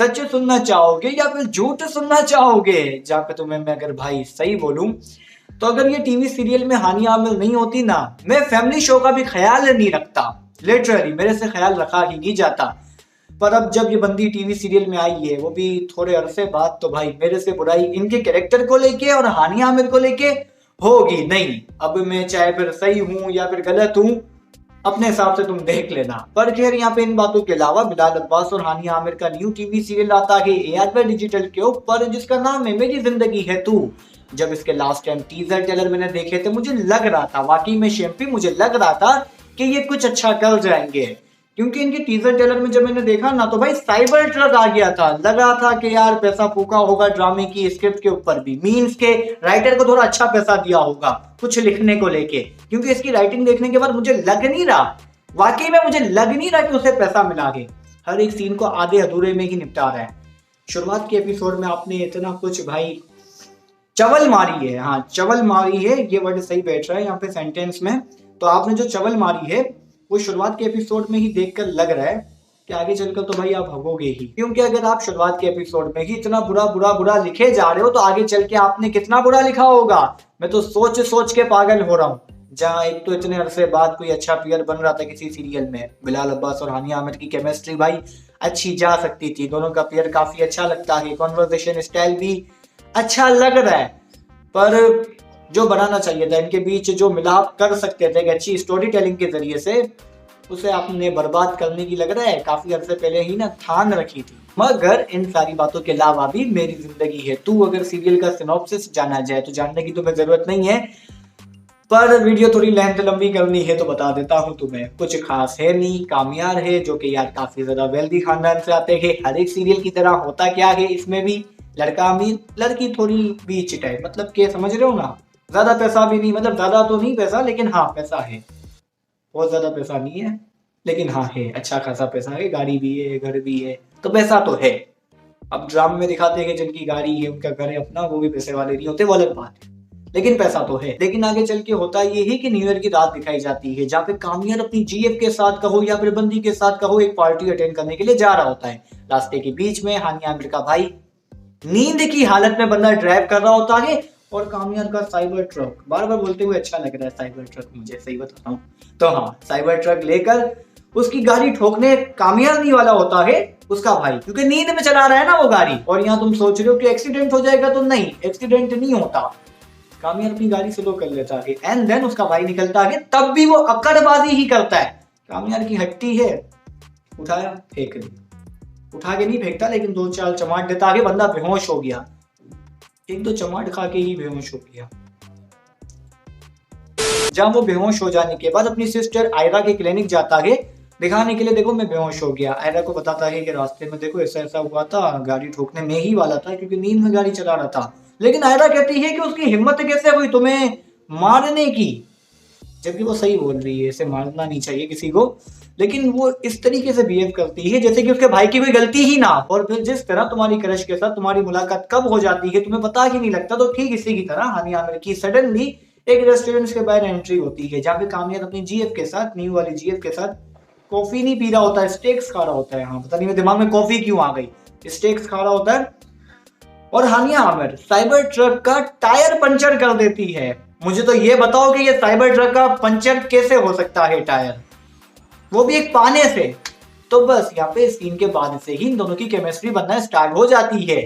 सच सुनना चाहोगे या फिर झूठ सुनना चाहोगे? जहाँ पे तुम्हें मैं अगर भाई सही बोलूं तो अगर ये टीवी सीरियल में हानिया आमिर नहीं होती ना, मैं फैमिली शो का भी ख्याल नहीं रखता। लिटरली मेरे से ख्याल रखा ही नहीं जाता। पर अब जब ये बंदी टीवी सीरियल में आई है, वो भी थोड़े अरसे बाद, तो भाई मेरे से बुराई इनके कैरेक्टर को लेके और हानिया आमिर को लेके होगी नहीं। अब मैं चाहे फिर सही हूं या फिर गलत हूं, अपने हिसाब से तुम देख लेना। पर खैर यहाँ पे इन बातों के अलावा बिलाल अब्बास और हानिया आमिर का न्यू टीवी सीरियल आता है AR डिजिटल के ऊपर, जिसका नाम है मेरी जिंदगी है तू। जब इसके लास्ट टाइम टीजर ट्रेलर मैंने देखे थे, मुझे लग रहा था वाकई में शेम्पी, मुझे लग रहा था कि ये कुछ अच्छा कर जाएंगे। क्योंकि इनके टीजर ट्रेलर में जब मैंने देखा ना, तो भाई साइबर ट्रक आ गया था। लग रहा था कि यार पैसा फूका होगा ड्रामे की स्क्रिप्ट के ऊपर भी, मीम्स के राइटर को थोड़ा अच्छा पैसा दिया होगा कुछ लिखने को लेके। क्योंकि इसकी राइटिंग देखने के बाद मुझे लग नहीं रहा, वाकई में मुझे लग नहीं रहा कि उसे पैसा मिला है। हर एक सीन को आधे अधूरे में ही निपटा रहा है। शुरुआत के एपिसोड में आपने इतना कुछ भाई चवल मारी है, हाँ चवल मारी है, ये वर्ड सही बैठ रहा है यहाँ पे सेंटेंस में। तो आपने जो चवल मारी है वो शुरुआत के एपिसोड में ही देखकर लग रहा है कि आगे चलकर तो भाई आप भगोगे ही। क्योंकि अगर आप शुरुआत के एपिसोड में ही इतना बुरा बुरा बुरा लिखे जा रहे हो, तो आगे चल के आपने कितना बुरा लिखा होगा। मैं तो सोच सोच के पागल हो रहा हूँ। जहाँ एक तो इतने अरसे बाद कोई अच्छा प्लेयर बन रहा था किसी सीरियल में, बिलाल अब्बास और हानिया आमिर की केमिस्ट्री भाई अच्छी जा सकती थी, दोनों का प्लेयर काफी अच्छा लगता है, कॉन्वर्सेशन स्टाइल भी अच्छा लग रहा है। पर जो बनाना चाहिए था इनके बीच, जो मिलाप कर सकते थे अच्छी स्टोरी टेलिंग के जरिए से, उसे आपने बर्बाद करने की लग रहा है काफी अरसे पहले ही ना ठान रखी थी। मगर इन सारी बातों के अलावा भी मेरी जिंदगी है तू अगर सीरियल का सिनॉप्सिस जाना जाए, तो जानने की तुम्हें जरूरत नहीं है, पर वीडियो थोड़ी लेंथ लंबी करनी है तो बता देता हूँ तुम्हें। कुछ खास है नहीं, कामयार है जो कि यार काफी ज्यादा वेल्दी खानदान से आते हैं। हर एक सीरियल की तरह होता क्या है इसमें भी, लड़का अमीर लड़की थोड़ी बीच टाइप, मतलब के समझ रहे हो ना। ज्यादा पैसा भी नहीं, मतलब ज्यादा तो नहीं पैसा, लेकिन हाँ पैसा है। बहुत ज्यादा पैसा नहीं है लेकिन हाँ है, अच्छा खासा पैसा है, गाड़ी भी है घर भी है, तो पैसा तो है। अब ड्रामा में दिखाते हैं कि जिनकी गाड़ी है उनका घर है अपना, वो भी पैसे वाले नहीं होते, वो अलग बात है, लेकिन पैसा तो है। लेकिन आगे चल के होता ये ही कि न्यू ईयर की रात दिखाई जाती है, जहाँ पे कामयार अपनी GF के साथ कहो या फिर बंदी के साथ कहो एक पार्टी अटेंड करने के लिए जा रहा होता है। रास्ते के बीच में हानिया आमिर का भाई नींद की हालत में बंदा ड्राइव कर रहा होता है, और कामयार का साइबर ट्रक, बार बार बोलते हुए अच्छा लग रहा है साइबर ट्रक, मुझे सही बता रहा हूँ तो हाँ, साइबर ट्रक लेकर उसकी गाड़ी ठोकने कामयाब नहीं वाला होता है उसका भाई, क्योंकि नींद में चला रहा है ना वो गाड़ी। और यहाँ तुम सोच रहे हो कि एक्सीडेंट हो जाएगा, तो नहीं, एक्सीडेंट नहीं होता, कामयाब अपनी गाड़ी स्लो कर लेता है। एंड देन उसका भाई निकलता है, तब भी वो अकड़बाजी ही करता है। कामयाब की हट्टी है, उठाया फेंक दी, उठा के नहीं फेंकता लेकिन दो चार चमाट देता है, बंदा बेहोश हो गया, एक दो चमाट खा के ही बेहोश हो गया। जहां वो बेहोश हो जाने के बाद अपनी सिस्टर आयरा के क्लिनिक जाता है दिखाने के लिए, देखो मैं बेहोश हो गया। आयरा को बताता है कि रास्ते में देखो ऐसा ऐसा हुआ था, गाड़ी ठोकने में ही वाला था क्योंकि नींद में गाड़ी चला रहा था। लेकिन आयरा कहती है कि उसकी हिम्मत कैसे हुई तुम्हें मारने की, जबकि वो सही बोल रही है, इसे मारना नहीं चाहिए किसी को, लेकिन वो इस तरीके से बिहेव करती है जैसे कि उसके भाई की कोई गलती ही ना। और फिर जिस तरह तुम्हारी क्रश के साथ तुम्हारी मुलाकात कब हो जाती है तुम्हें पता ही नहीं लगता, तो ठीक इसी की तरह हानिया आमिर की सडनली एक रेस्टोरेंट के बाहर एंट्री होती है, जहाँ पे कामयाब अपनी GF के साथ, न्यू वाली GF के साथ कॉफी नहीं पी रहा होता है, स्टेक्स खा रहा होता है। हाँ पता नहीं मेरे दिमाग में कॉफी क्यों आ गई, स्टेक्स खा रहा होता है। और हानिया आमिर साइबर ट्रक का टायर पंचर कर देती है। मुझे तो ये बताओ कि ये साइबर ट्रक का पंचर कैसे हो सकता है टायर, वो भी एक पाने से। तो बस यहाँ पे सीन के बाद से ही इन दोनों की केमिस्ट्री बनना स्टार्ट हो जाती है,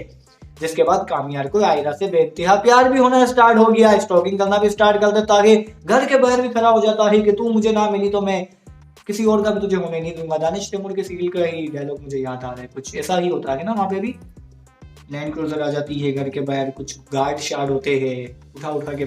जिसके बाद कामयार को आयरा से बेइंतहा प्यार भी होना स्टार्ट हो गया, स्टॉकिंग करना भी स्टार्ट कर देता है, घर के बाहर भी खड़ा हो जाता है कि तू मुझे ना मिली तो मैं किसी और का भी तुझे होने नहीं दूंगा। दानिश तैमूर के सीरियल का ही डायलॉग मुझे याद आ रहा है, कुछ ऐसा ही होता है ना, वहां पे भी लैंड क्रूजर आ जाती है घर के बाहर, कुछ गार्ड शार्ड होते हैं, उठा उठा के,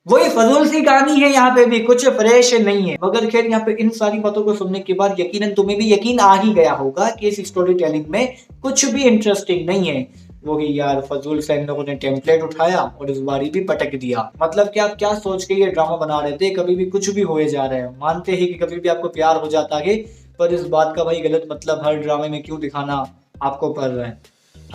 वही फजूल सी कहानी है, यहाँ पे भी कुछ फ्रेश नहीं है। मगर खैर यहाँ पे इन सारी बातों को सुनने के बाद यकीनन तुम्हें भी यकीन आ ही गया होगा कि इस स्टोरी टेलिंग में कुछ भी इंटरेस्टिंग नहीं है। वो ही यार फजूल से इन लोगों ने टेम्पलेट उठाया और इस बारी भी पटक दिया। मतलब कि आप क्या सोच के ये ड्रामा बना रहे थे, कभी भी कुछ भी होए जा रहा है। मानते हैं कि कभी भी आपको प्यार हो जाता है, पर इस बात का भाई गलत मतलब हर ड्रामे में क्यों दिखाना आपको पड़ रहा है।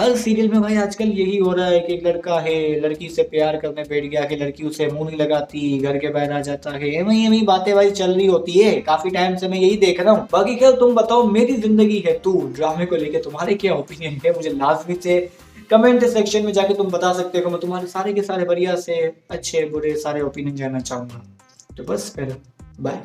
हर सीरियल में भाई आजकल यही हो रहा है कि एक लड़का है, लड़की से प्यार करने बैठ गया, कि लड़की उसे मुंह नहीं लगाती, घर के बाहर आ जाता है, वही बातें भाई चल रही होती है काफी टाइम से, मैं यही देख रहा हूँ। बाकी क्या तुम बताओ, मेरी जिंदगी है तू ड्रामे को लेके तुम्हारे क्या ओपिनियन है, मुझे लाजमी से कमेंट सेक्शन में जाके तुम बता सकते हो। मैं तुम्हारे सारे के सारे बढ़िया से अच्छे बुरे सारे ओपिनियन जानना चाहूंगा। तो बस फिर बाय।